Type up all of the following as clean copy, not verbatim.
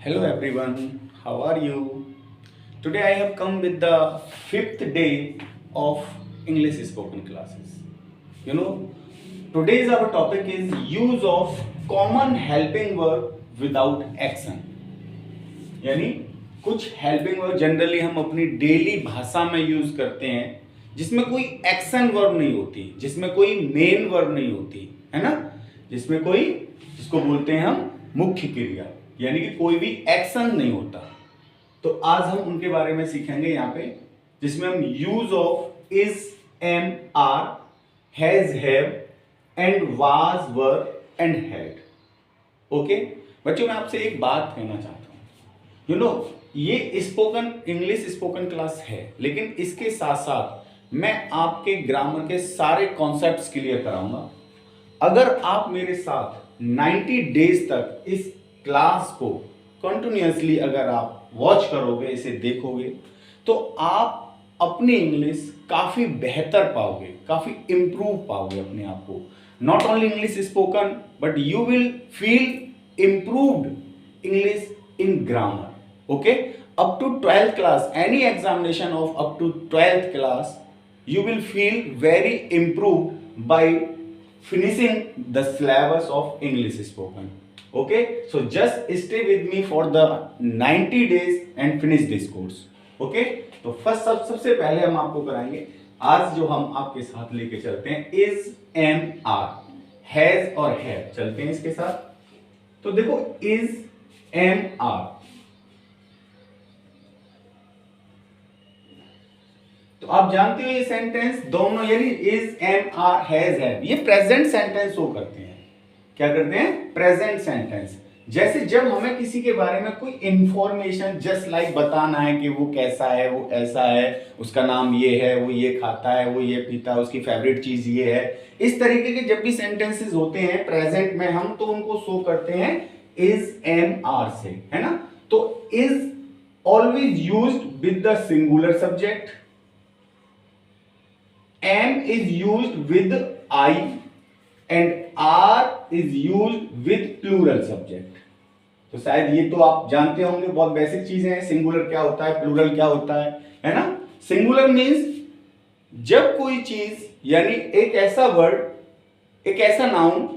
Hello everyone, how are you? Today I have come with the fifth day of English spoken classes. You know, today's our topic is use of common helping verb without action. यानी कुछ helping verb generally हम अपनी daily भाषा में use करते हैं जिसमें कोई एक्शन वर्ब नहीं होती, जिसमें कोई मेन वर्ब नहीं होती, है ना, जिसमें कोई, जिसको बोलते हैं हम मुख्य क्रिया, यानी कि कोई भी एक्शन नहीं होता। तो आज हम उनके बारे में सीखेंगे यहाँ पे, जिसमें हम use of is, am, are, has, have and was, were and had. Okay बच्चों, मैं आपसे एक बात कहना चाहता हूं। ये स्पोकन इंग्लिश स्पोकन क्लास है, लेकिन इसके साथ साथ मैं आपके ग्रामर के सारे कॉन्सेप्ट्स क्लियर कराऊंगा। अगर आप मेरे साथ 90 डेज तक इस क्लास को कंटिन्यूअसली अगर आप वॉच करोगे, इसे देखोगे, तो आप अपनी इंग्लिश काफी बेहतर पाओगे, काफी इंप्रूव पाओगे अपने आप को। Not only English spoken, but you will feel improved English in grammar. Okay, up to 12th class, any examination of up to 12th class, you will feel very improved by finishing the syllabus of English spoken. Okay, so just stay with me for the 90 days and finish this course. Okay, तो first सबसे पहले हम आपको कराएंगे, आज जो हम आपके साथ लेके चलते हैं इज, एम, आर, हैज और हैव, चलते हैं इसके साथ। तो देखो इज, एम, आर, तो आप जानते हो ये सेंटेंस दोनों, यानी is, am, are, has, have, ये प्रेजेंट सेंटेंस शो करते हैं। क्या करते हैं? Present sentence. जैसे जब हमें किसी के बारे में कोई इंफॉर्मेशन जस्ट लाइक बताना है कि वो कैसा है, वो ऐसा है, उसका नाम ये है, वो ये खाता है, वो ये पीता है, उसकी फेवरेट चीज ये है, इस तरीके के जब भी सेंटेंसेस होते हैं प्रेजेंट में, हम तो उनको शो करते हैं इज, एम, आर से, है ना। तो is always used with the singular subject, M is used with I and R is used with plural subject। तो शायद ये तो आप जानते होंगे, बहुत बेसिक चीजें हैं, सिंगुलर क्या होता है, प्लूरल क्या होता है ना। सिंगुलर मींस जब कोई चीज, यानी एक ऐसा वर्ड, एक ऐसा नाउन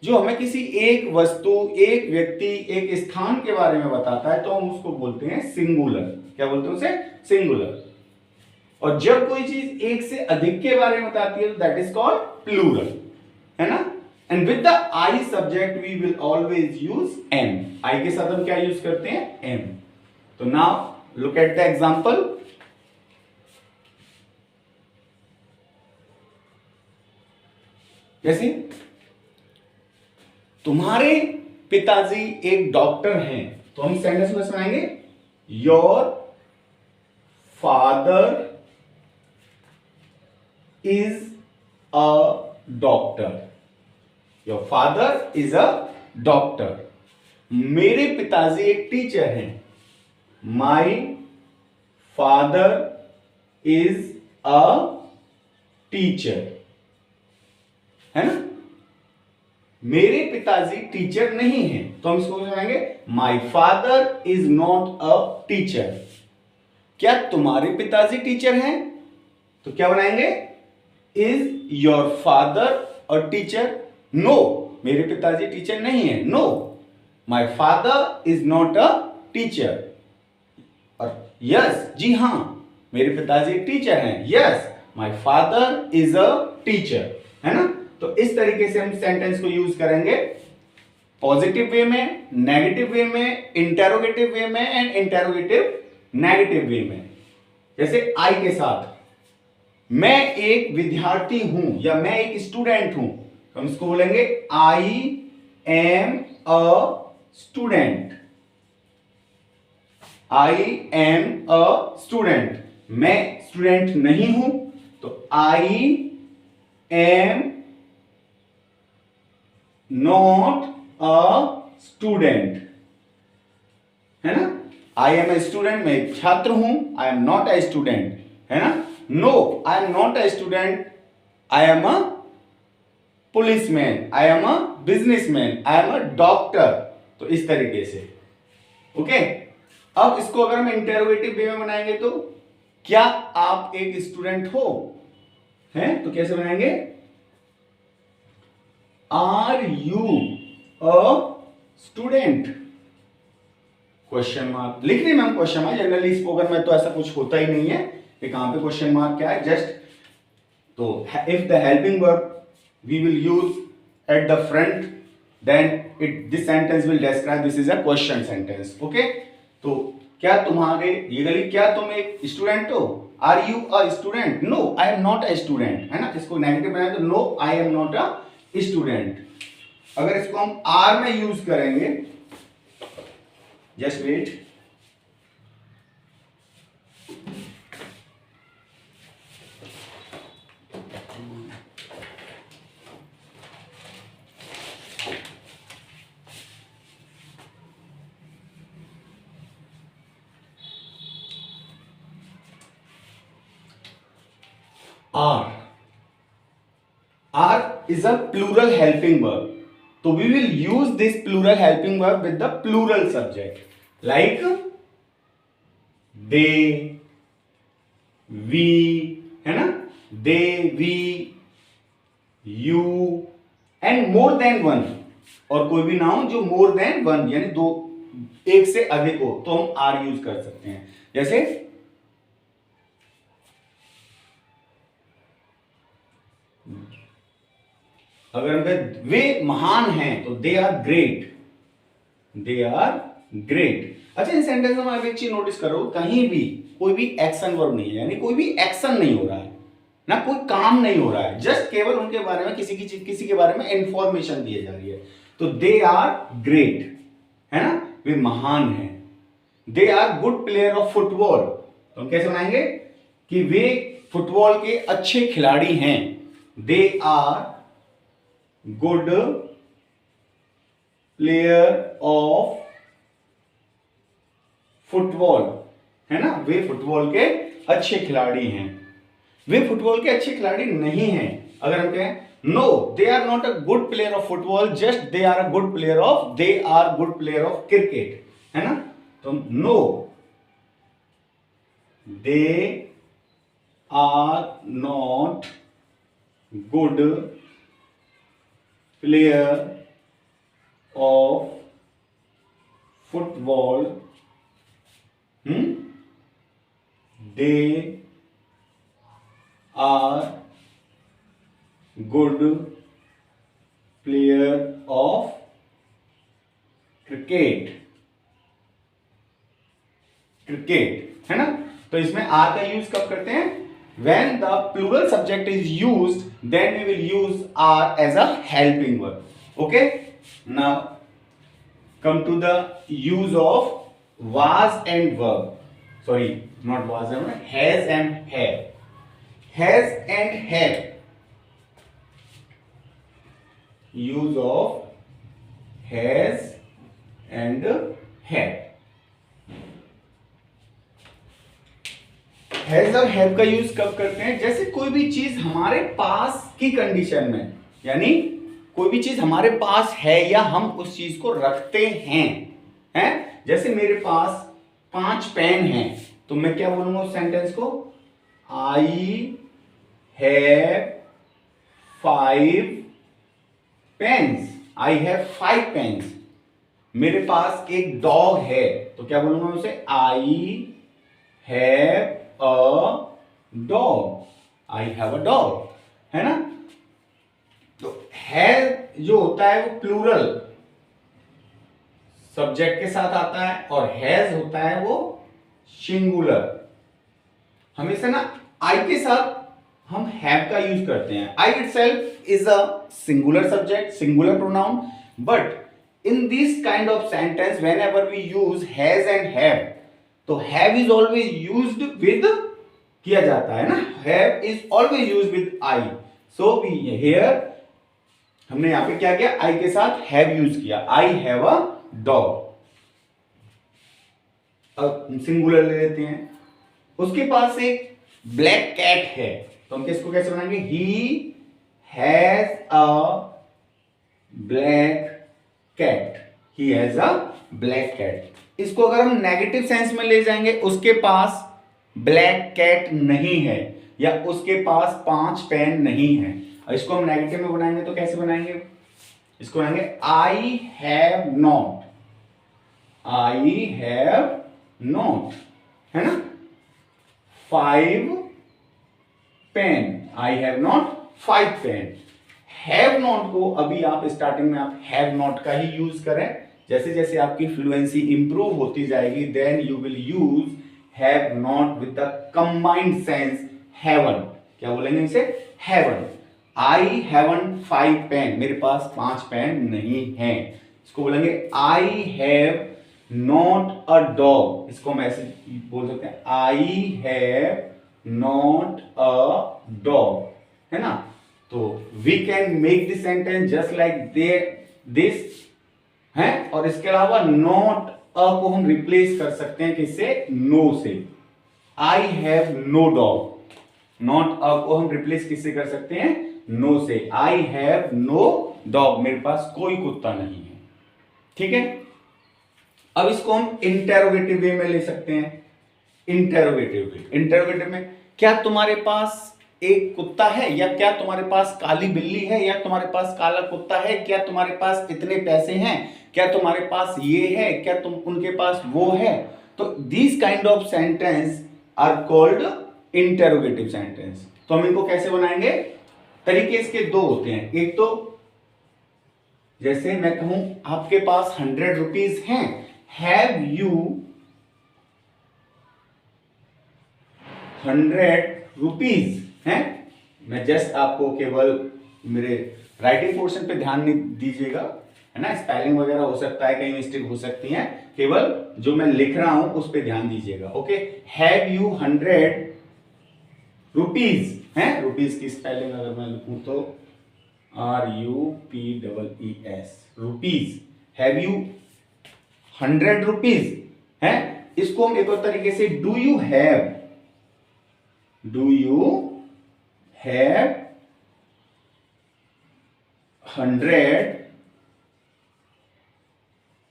जो हमें किसी एक वस्तु, एक व्यक्ति, एक स्थान के बारे में बताता है, तो हम उसको बोलते हैं सिंगुलर। क्या बोलते हैं उसे? सिंगुलर। और जब कोई चीज एक से अधिक के बारे में बताती है तो दैट इज कॉल्ड प्लूरल, है ना। And with the I subject we will always use am. I के साथ हम क्या यूज करते हैं? एम। तो now look at the example. जैसे तुम्हारे पिताजी एक डॉक्टर हैं, तो हम सेंटेंस में सुनाएंगे your father is a doctor। Your father is a doctor। मेरे पिताजी एक टीचर हैं। My father is a teacher। है ना। मेरे पिताजी टीचर नहीं हैं, तो हम इसको बनाएंगे My father is not a teacher। क्या तुम्हारे पिताजी टीचर हैं? तो क्या बनाएंगे? Is your father a teacher? No, मेरे पिताजी टीचर नहीं है। No, my father is not a teacher. और यस, जी हां, मेरे पिताजी टीचर हैं। Yes, my father is a teacher, है ना। तो इस तरीके से हम सेंटेंस को यूज करेंगे, पॉजिटिव वे में, नेगेटिव वे में, इंटेरोगेटिव वे में एंड इंटेरोगेटिव नेगेटिव वे में। जैसे आई के साथ, मैं एक विद्यार्थी हूं या मैं एक स्टूडेंट हूं, तो हम इसको बोलेंगे आई am a student. I am a student. मैं स्टूडेंट नहीं हूं, तो आई एम नॉट अ स्टूडेंट, है ना। आई एम ए स्टूडेंट, मैं एक छात्र हूं। I am not a student, है ना। No, I am not a student, I am a policeman, I am a businessman, I am a doctor. तो इस तरीके से ओके, अब इसको अगर हम इंटेरोगेटिव वे में बनाएंगे तो क्या आप एक स्टूडेंट हो, हैं? तो कैसे बनाएंगे? Are you a student? Question mark लिख रहे हैं ma'am, question mark. Generally spoken में तो ऐसा कुछ होता ही नहीं है कि कहां पे क्वेश्चन मार्क क्या है, जस्ट तो if the helping verb we will use at the front, then it this sentence will describe this is a question sentence. Okay, तो क्या तुम्हारे ये गली, क्या तुम एक स्टूडेंट हो? Are you a student? No I am not a student, है ना। इसको नेगेटिव बनाए तो no I am not a student. अगर इसको हम आर में यूज करेंगे, just wait, are. Are is a plural helping verb. So we will use this plural helping verb with the plural subject. Like they, we, है ना? They, we, you and more than one. और कोई भी noun जो more than one यानी दो, एक से अधिक हो तो हम are यूज कर सकते हैं। जैसे अगर हम कहें वे महान हैं तो they are great, they are great. अच्छा, इस सेंटेंस में आप एक चीज नोटिस करो, कहीं भी कोई भी एक्शन वर्ब नहीं है, यानी कोई भी एक्शन नहीं हो रहा है ना, कोई काम नहीं हो रहा है, जस्ट केवल उनके बारे में किसी के बारे में इंफॉर्मेशन दी जा रही है। तो दे आर ग्रेट, है ना, वे महान हैं। They are good player of football, तो हम कैसे बनाएंगे कि वे फुटबॉल के अच्छे खिलाड़ी हैं। They are good player of football, है ना, वे फुटबॉल के अच्छे खिलाड़ी हैं। वे फुटबॉल के अच्छे खिलाड़ी नहीं हैं अगर हम कहें no they are not a good player of football, just they are a good player of, they are good player of cricket, है ना। तो no they are not good player of football, they are good player of cricket, cricket, है ना। तो इसमें are का use कब करते हैं? When the plural subject is used, then we will use are as a helping verb. Okay? Now, come to the use of was and verb. Sorry, not was and verb, has and have. Has and have. Use of has and have. Has और have का use कब करते हैं? जैसे कोई भी चीज हमारे पास की कंडीशन में, यानी कोई भी चीज हमारे पास है या हम उस चीज को रखते हैं जैसे मेरे पास 5 पेन हैं, तो मैं क्या बोलूंगा उस सेंटेंस को? I have 5 pens, I have 5 pens. मेरे पास एक डॉग है, तो क्या बोलूंगा उसे? I have a dog, I have a dog, है ना। तो हैव जो होता है वो प्लूरल सब्जेक्ट के साथ आता है और हैज होता है वो सिंगुलर। हमेशा ना आई के साथ हम हैव का यूज करते हैं। I itself is a singular subject, singular pronoun, but in this kind of sentence whenever we use has and have, तो have is always used with किया जाता है ना, have is always used with I. So we here हमने यहां पे क्या किया? आई के साथ हैव यूज किया, आई हैव अ डॉग। अब सिंगुलर ले लेते हैं, उसके पास एक ब्लैक कैट है, तो हम किसको कैसे बनाएंगे? He has a black cat, he has a black cat. इसको अगर हम नेगेटिव सेंस में ले जाएंगे, उसके पास ब्लैक कैट नहीं है या उसके पास 5 पेन नहीं है। और इसको हम नेगेटिव में बनाएंगे तो कैसे बनाएंगे? इसको बनाएंगे I have not, I have not, है ना, 5 pen, I have not 5 pen. Have not को अभी आप स्टार्टिंग में आप हैव नॉट का ही यूज करें, जैसे जैसे आपकी फ्लुएंसी इंप्रूव होती जाएगी then you will use have not with the combined sense haven't. क्या बोलेंगे इसे? हैवन। आई हैवन 5 पेन, मेरे पास 5 पेन नहीं है। इसको बोलेंगे I have not a dog, इसको हम ऐसे बोल सकते हैं I have not a dog, है ना। तो we can make this sentence just like this है। और इसके अलावा नॉट अ को हम रिप्लेस कर सकते हैं किससे? नो से। I have no dog, not a को हम रिप्लेस किससे कर सकते हैं? नो से। आई हैव नो डॉग, मेरे पास कोई कुत्ता नहीं है। ठीक है, अब इसको हम इंटेरोगेटिव वे में ले सकते हैं। इंटेरोगेटिव में क्या तुम्हारे पास एक कुत्ता है, या क्या तुम्हारे पास काली बिल्ली है, या तुम्हारे पास काला कुत्ता है, क्या तुम्हारे पास इतने पैसे हैं, क्या तुम्हारे पास ये है, क्या तुम उनके पास वो है। तो this kind of sentence are called interrogative sentence. तो हम इनको कैसे बनाएंगे? तरीके इसके दो होते हैं। एक तो जैसे मैं कहूं आपके पास 100 रुपीज हैं, हैव यू 100 रुपीज हैं। मैं जस्ट आपको केवल मेरे राइटिंग पोर्शन पे ध्यान नहीं दीजिएगा, है ना, स्पेलिंग वगैरह हो सकता है, कहीं मिस्टेक हो सकती है, केवल जो मैं लिख रहा हूं उस पे ध्यान दीजिएगा। ओके, हैव यू 100 रुपीज हैं। रुपीज की स्पेलिंग अगर मैं लिखूं तो RUPEES, rupees. Have you 100 rupees है। इसको हम एक और तरीके से डू यू हैव 100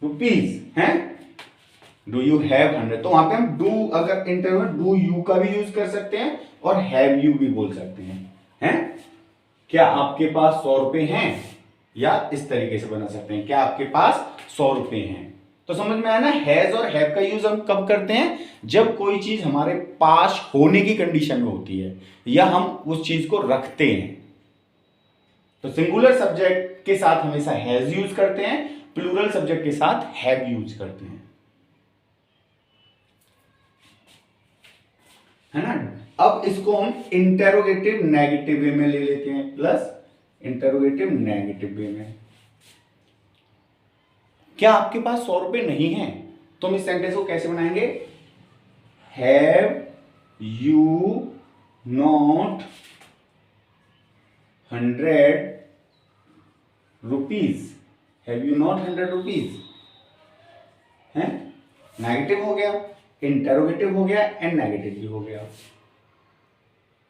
रुपीज है। डू यू हैव 100, तो वहां पे हम डू, अगर इंटरव्यू में डू यू का भी यूज कर सकते हैं और हैव यू भी बोल सकते हैं। क्या आपके पास 100 रुपए हैं, या इस तरीके से बना सकते हैं क्या आपके पास 100 रुपए हैं। तो समझ में आया ना, हैज और हैव का यूज हम कब करते हैं? जब कोई चीज हमारे पास होने की कंडीशन में होती है या हम उस चीज को रखते हैं। तो सिंगुलर सब्जेक्ट के साथ हमेशा हैज यूज करते हैं, प्लूरल सब्जेक्ट के साथ हैव यूज करते हैं, है ना। अब इसको हम इंटेरोगेटिव नेगेटिव वे में ले लेते हैं, प्लस इंटेरोगेटिव नेगेटिव वे में। क्या आपके पास 100 रुपए नहीं है, तो हम इस सेंटेंस को कैसे बनाएंगे? Have you not 100 rupees, have you not 100 rupees है। नेगेटिव हो गया, इंटेरोगेटिव हो गया एंड नेगेटिव भी हो गया।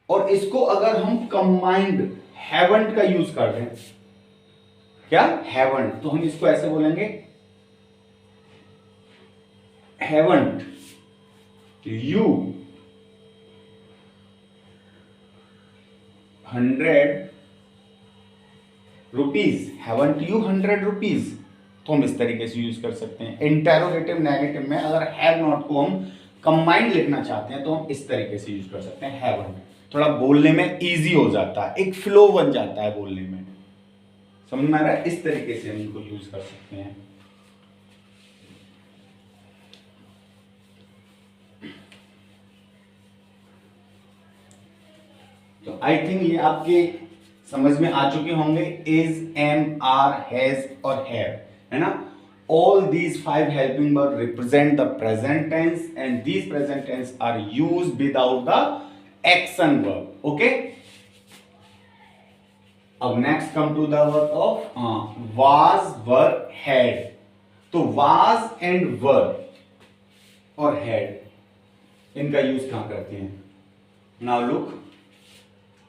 और इसको अगर हम कंबाइंड हैवंट का यूज कर रहे हैं, क्या हैवंट, तो हम इसको ऐसे बोलेंगे haven't you 100 rupees, haven't you 100 rupees. तो हम इस तरीके से यूज कर सकते हैं। इंटेरोगेटिव नेगेटिव में अगर हैव नॉट को हम कंबाइंड लिखना चाहते हैं तो हम इस तरीके से यूज कर सकते हैं हैवंट। थोड़ा बोलने में इजी हो जाता है, एक फ्लो बन जाता है बोलने में। समझ में आ रहा है? इस तरीके से हम इनको यूज कर सकते हैं। तो आई थिंक ये आपके समझ में आ चुके होंगे। इज, एम, आर, हैज और हैव, है ना। All these 5 helping verbs represent the present tense and these present tense are used without the action verb. Okay. अब next come to the verb of was, were, had. तो was and were और had इनका use कहां करते हैं? Now look,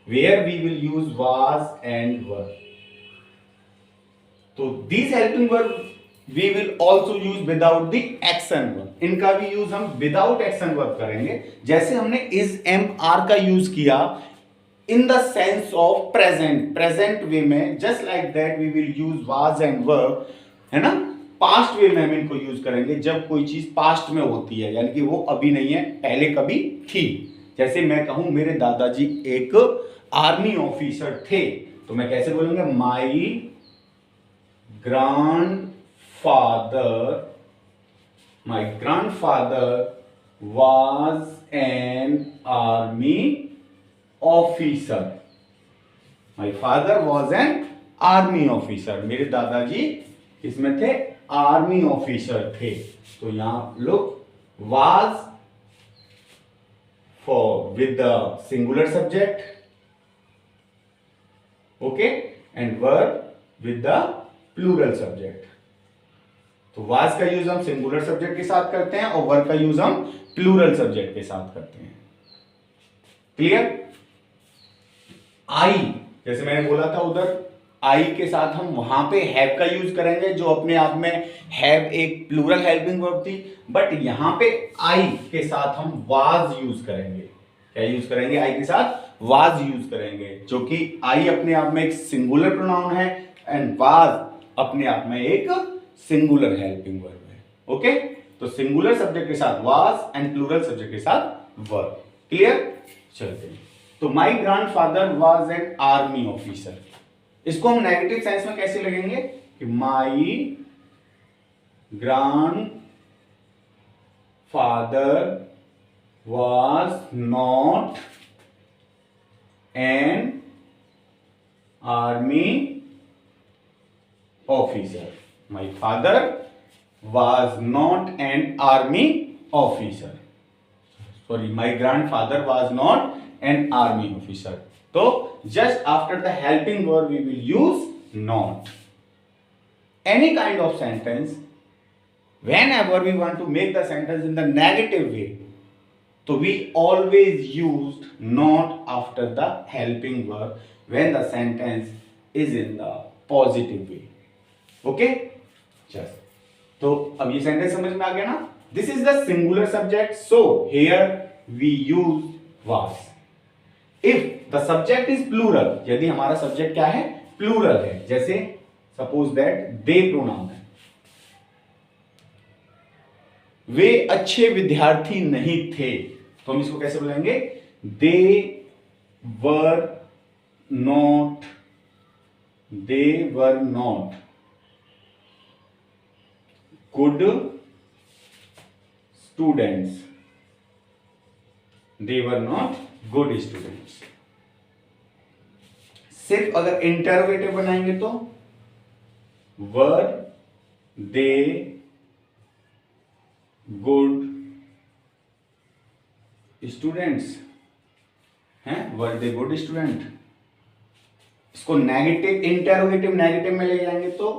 where we will use was and were. तो these helping verb we will also use without the action verb. इनका भी use हम विदाउट एक्शन वर्ब करेंगे। जैसे हमने इज एम आर का यूज किया in the sense of present, present way में, just like that we will use was and verb, है ना। पास्ट वे में हम इनको यूज करेंगे जब कोई चीज पास्ट में होती है, यानी कि वो अभी नहीं है, पहले कभी थी। जैसे मैं कहूं मेरे दादाजी एक आर्मी ऑफिसर थे, तो मैं कैसे बोलूंगा, माई grandfather was an army officer. My father was an army officer. मेरे दादाजी किसमें थे, आर्मी ऑफिसर थे। तो यहां लोग was for with the singular subject, okay, and verb with the plural subject. तो वाज का यूज हम सिंगुलर सब्जेक्ट के साथ करते हैं और वर्ब का यूज हम प्लूरल सब्जेक्ट के साथ करते हैं। क्लियर। आई, जैसे मैंने बोला था उधर आई के साथ हम वहां पे हैव का यूज करेंगे, जो अपने आप में हैव एक प्लूरल हेल्पिंग वर्ब थी, बट यहां पे आई के साथ हम वाज यूज करेंगे। क्या यूज करेंगे, आई के साथ वाज यूज करेंगे, जो कि आई अपने आप में एक सिंगुलर प्रोनाउन है एंड वाज अपने आप में एक सिंगुलर हेल्पिंग वर्ब है। ओके, तो सिंगुलर सब्जेक्ट के साथ वाज एंड प्लूरल सब्जेक्ट के साथ वर्ब। क्लियर। चलते हैं। तो my grandfather was an army officer, इसको हम नेगेटिव सेंस में कैसे लगेंगे कि my grandfather was not an army officer. My father was not an army officer. Sorry, my grandfather was not an army officer. So just after the helping verb we will use not. Any kind of sentence, whenever we want to make the sentence in the negative way, so we always used not after the helping verb when the sentence is in the positive way. Okay, चल। तो अब ये sentence समझ में आ गया ना। This is the singular subject, so here we use was. If the subject is plural, यदि हमारा सब्जेक्ट क्या है, प्लूरल है, जैसे सपोज दैट दे प्रोनाउन है, वे अच्छे विद्यार्थी नहीं थे, तो हम इसको कैसे बोलेंगे, they were not good students. They were not good students. सिर्फ अगर इंटरोगेटिव बनाएंगे तो were they good students हैं, were they good student। इसको नेगेटिव, इंटरोगेटिव नेगेटिव में ले जाएंगे तो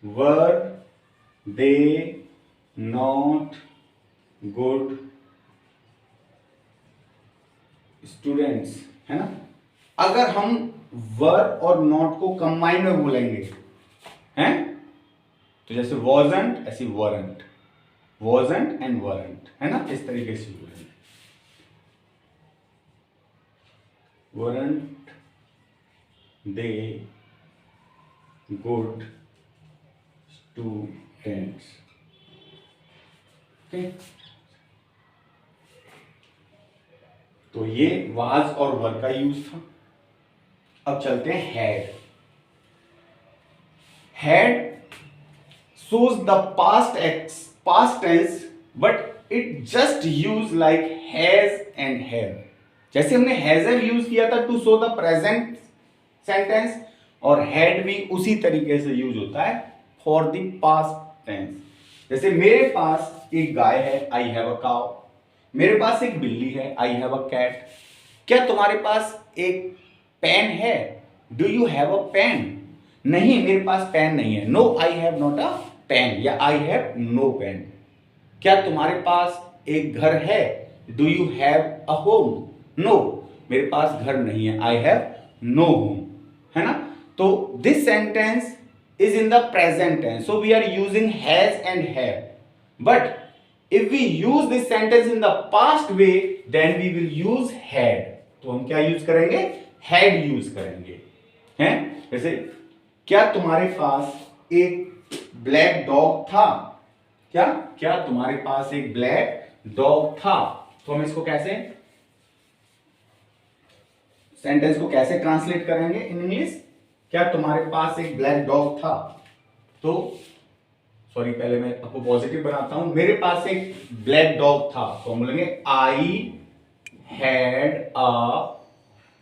were they not good students, है ना। अगर हम वर और नॉट को कंबाइन में बोलेंगे हैं, तो जैसे wasn't ऐसी weren't, wasn't एंड weren't, है ना, इस तरीके से बोलेंगे। weren't they good students। Okay, तो ये वाज और वर का यूज था। अब चलते हैं had. Had shows the past tense but it just use like has and have। जैसे हमने हैज हैव यूज किया था to show the present sentence, और हैड भी उसी तरीके से यूज होता है फॉर द पास्ट टेंस। जैसे मेरे पास एक गाय है, आई हैव अ काउ। मेरे पास एक बिल्ली है, आई हैव अ कैट। क्या तुम्हारे पास एक पेन है, do you have a pen. नहीं, मेरे पास पेन नहीं है, no I have not a pen, या आई हैव नो पेन। क्या तुम्हारे पास एक घर है, do you have a home. No, मेरे पास घर नहीं है, आई हैव नो होम, है ना। तो this sentence is in the present tense, so we are using has and have. But if we use this sentence in the past way, then we will use had. तो हम क्या use करेंगे? had use करेंगे. हैं? जैसे क्या तुम्हारे पास एक ब्लैक डॉग था? क्या तुम्हारे पास एक ब्लैक डॉग था? तो हम इसको कैसे, सेंटेंस को कैसे ट्रांसलेट करेंगे इन इंग्लिश? क्या तुम्हारे पास एक ब्लैक डॉग था? तो सॉरी, पहले मैं आपको पॉजिटिव बनाता हूं. मेरे पास एक ब्लैक डॉग था, तो हम बोलेंगे I had a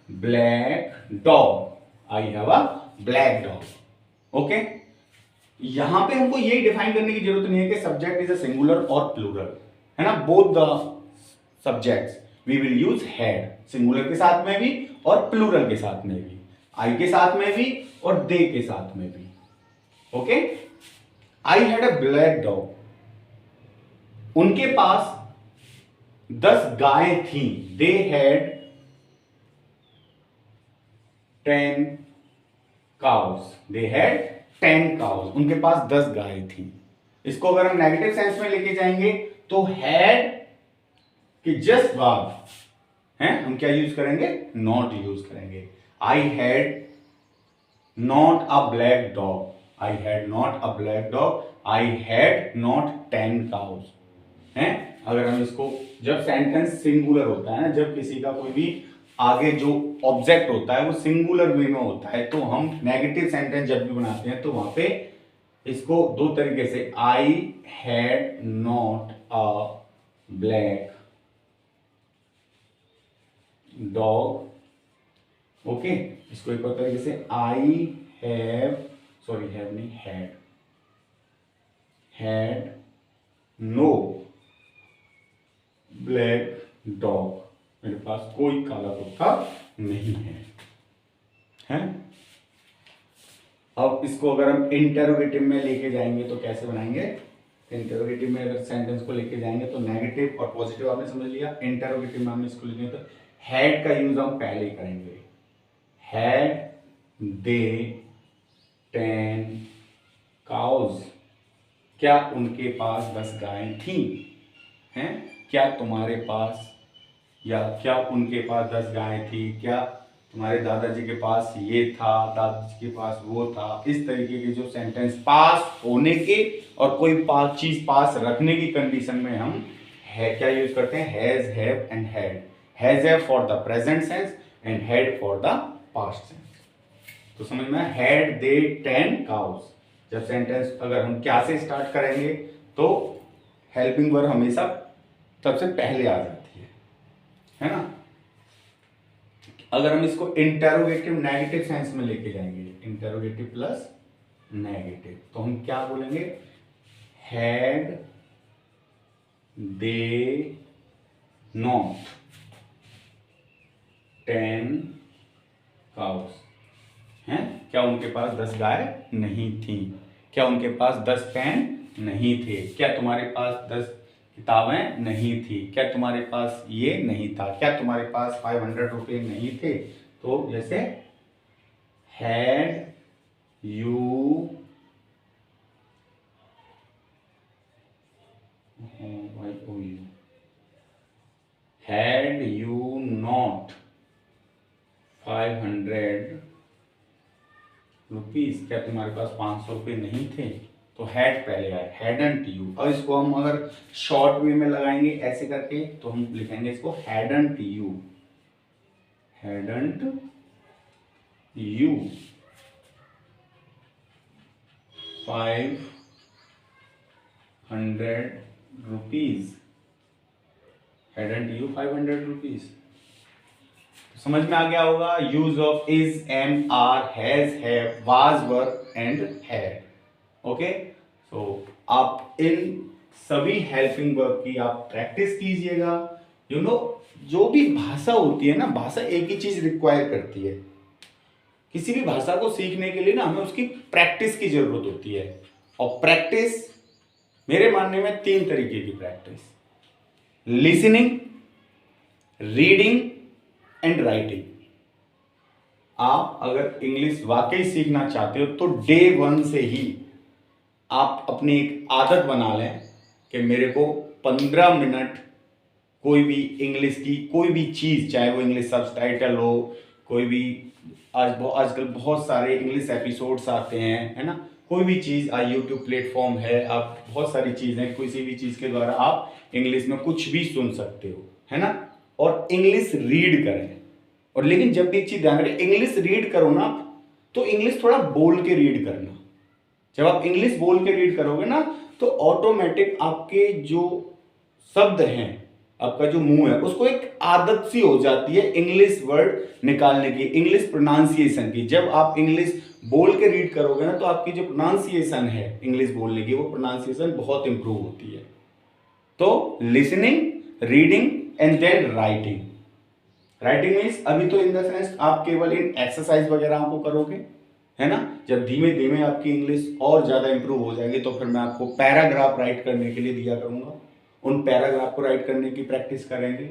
black dog. I have a black dog. Okay. यहां पे हमको यही डिफाइन करने की जरूरत नहीं है कि सब्जेक्ट इज अ सिंगुलर और प्लूरल, है ना. Both the subjects we will use had, singular के साथ में भी और प्लूरल के साथ में भी, आई के साथ में भी और दे के साथ में भी. Okay. I had a black dog. उनके पास 10 गायें थी. They had 10 cows. They had 10 cows. उनके पास 10 गायें थी. इसको अगर हम नेगेटिव सेंस में लेके जाएंगे तो हैड कि जस्ट बाद हैं, हम क्या यूज करेंगे? नॉट यूज करेंगे. I had not a black dog. I had not a black dog. I had not 10 cows. हैं? अगर हम इसको, जब सेंटेंस सिंगुलर होता है ना, जब किसी का कोई भी आगे जो ऑब्जेक्ट होता है वो सिंगुलर वे में होता है, तो हम नेगेटिव सेंटेंस जब भी बनाते हैं तो वहां पे इसको दो तरीके से, I had not a black dog. Okay. इसको एक और तरीके से, आई हैव, सॉरी हैव नहीं, हैड नो ब्लैक डॉग. मेरे पास कोई काला कुत्ता नहीं है. हैं? अब इसको अगर हम इंटेरोगेटिव में लेके जाएंगे तो कैसे बनाएंगे? इंटेरोगेटिव में अगर सेंटेंस को लेके जाएंगे तो नेगेटिव और पॉजिटिव आपने समझ लिया. इंटेरोगेटिव में हम इसको लिखेंगे तो हैड का यूज हम पहले करेंगे. Had they 10 cows. क्या उनके पास 10 गायें थी? हैं? क्या तुम्हारे पास, या क्या उनके पास 10 गायें थी? क्या तुम्हारे दादाजी के पास ये था, दादाजी के पास वो था? इस तरीके के जो सेंटेंस पास होने के और कोई चीज पास रखने की कंडीशन में हम क्या यूज करते हैं? Has, have and had. Has have for the present sense and had for the past sense. तो समझ में, हैड दे 10 cows. जब सेंटेंस अगर हम क्या से स्टार्ट करेंगे तो हेल्पिंग वर्ब हमेशा सबसे पहले आ जाती है ना. अगर हम इसको इंटेरोगेटिव नेगेटिव सेंस में लेके जाएंगे, इंटेरोगेटिव प्लस नेगेटिव, तो हम क्या बोलेंगे? Had they not 10 cows. हैं? क्या उनके पास 10 गाय नहीं थी? क्या उनके पास 10 पेन नहीं थे? क्या तुम्हारे पास 10 किताबें नहीं थी? क्या तुम्हारे पास ये नहीं था? क्या तुम्हारे पास 500 रुपये नहीं थे? तो जैसे had you had you not 500 rupees. क्या तुम्हारे पास 500 रुपये नहीं थे? तो हैड पहले आए, हैडंट यू. और इसको हम अगर शॉर्ट वे में लगाएंगे ऐसे करके तो हम लिखेंगे इसको hadn't you. Hadn't you 500 rupees. Hadn't you 500 rupees. समझ में आ गया होगा. Use of is, am, are, has, have, was, were and had. Okay. So आप इन सभी हेल्पिंग वर्ब की आप प्रैक्टिस कीजिएगा. यू नो, जो भी भाषा होती है ना, भाषा एक ही चीज रिक्वायर करती है. किसी भी भाषा को सीखने के लिए ना हमें उसकी प्रैक्टिस की जरूरत होती है. और प्रैक्टिस मेरे मानने में 3 तरीके की practice: listening, reading and writing. आप अगर इंग्लिश वाकई सीखना चाहते हो तो डे 1 से ही आप अपनी एक आदत बना लें कि मेरे को 15 मिनट कोई भी इंग्लिश की कोई भी चीज़, चाहे वो इंग्लिश सबटाइटल हो, कोई भी आजकल बहुत सारे इंग्लिश एपिसोड्स आते हैं, है ना, कोई भी चीज़, यूट्यूब प्लेटफॉर्म है, आप बहुत सारी चीज़ें, किसी भी चीज़ के द्वारा आप इंग्लिश में कुछ भी सुन सकते हो, है ना, और इंग्लिश रीड करें। और लेकिन जब भी एक चीज़ ध्यान रखें, इंग्लिश रीड करो ना तो इंग्लिश थोड़ा बोल के रीड करना। जब आप इंग्लिश बोल के रीड करोगे ना तो ऑटोमेटिक आपके जो शब्द हैं, आपका जो मुंह है, उसको एक आदत सी हो जाती है इंग्लिश वर्ड निकालने की, इंग्लिश प्रोनाउंसिएशन की। जब आप इंग्लिश बोल के रीड करोगे ना तो आपकी जो प्रोनाउंसिएशन है इंग्लिश बोलने की, वो प्रोनाउंसिएशन बहुत इंप्रूव होती है। तो listening, reading and then writing. Writing means अभी तो इन द सेंस आप केवल इन एक्सरसाइज वगैरह आपको करोगे, है ना। जब धीमे धीमे आपकी इंग्लिश और ज़्यादा इंप्रूव हो जाएगी तो फिर मैं आपको पैराग्राफ राइट करने के लिए दिया करूँगा, उन पैराग्राफ को राइट करने की प्रैक्टिस करेंगे।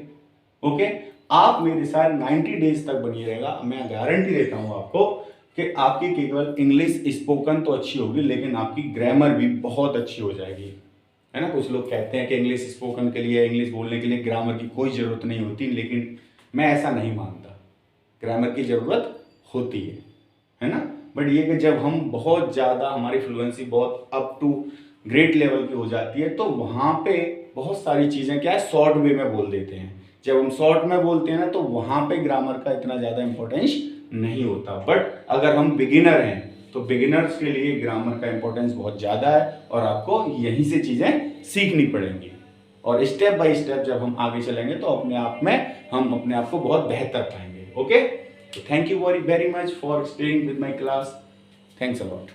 ओके, आप मेरे साथ 90 डेज तक बनी रहेगा। मैं गारंटी देता हूँ आपको कि आपकी केवल इंग्लिश स्पोकन तो अच्छी होगी लेकिन आपकी ग्रामर भी बहुत अच्छी हो जाएगी, है ना। कुछ लोग कहते हैं कि इंग्लिश स्पोकन के लिए, इंग्लिश बोलने के लिए ग्रामर की कोई ज़रूरत नहीं होती, लेकिन मैं ऐसा नहीं मानता। ग्रामर की ज़रूरत होती है ना। बट ये कि जब हम बहुत ज़्यादा, हमारी फ्लुएंसी बहुत अप टू ग्रेट लेवल की हो जाती है तो वहाँ पे बहुत सारी चीज़ें क्या है, शॉर्ट वे में बोल देते हैं। जब हम शॉर्ट में बोलते हैं ना तो वहाँ पे ग्रामर का इतना ज़्यादा इंपॉर्टेंस नहीं होता। बट अगर हम बिगिनर हैं तो बिगिनर्स के लिए ग्रामर का इंपॉर्टेंस बहुत ज़्यादा है और आपको यहीं से चीज़ें सीखनी पड़ेंगी। और स्टेप बाय स्टेप जब हम आगे चलेंगे तो अपने आप में हम अपने आप को बहुत बेहतर पाएंगे। ओके, तो thank you very much for staying with my class. Thanks a lot.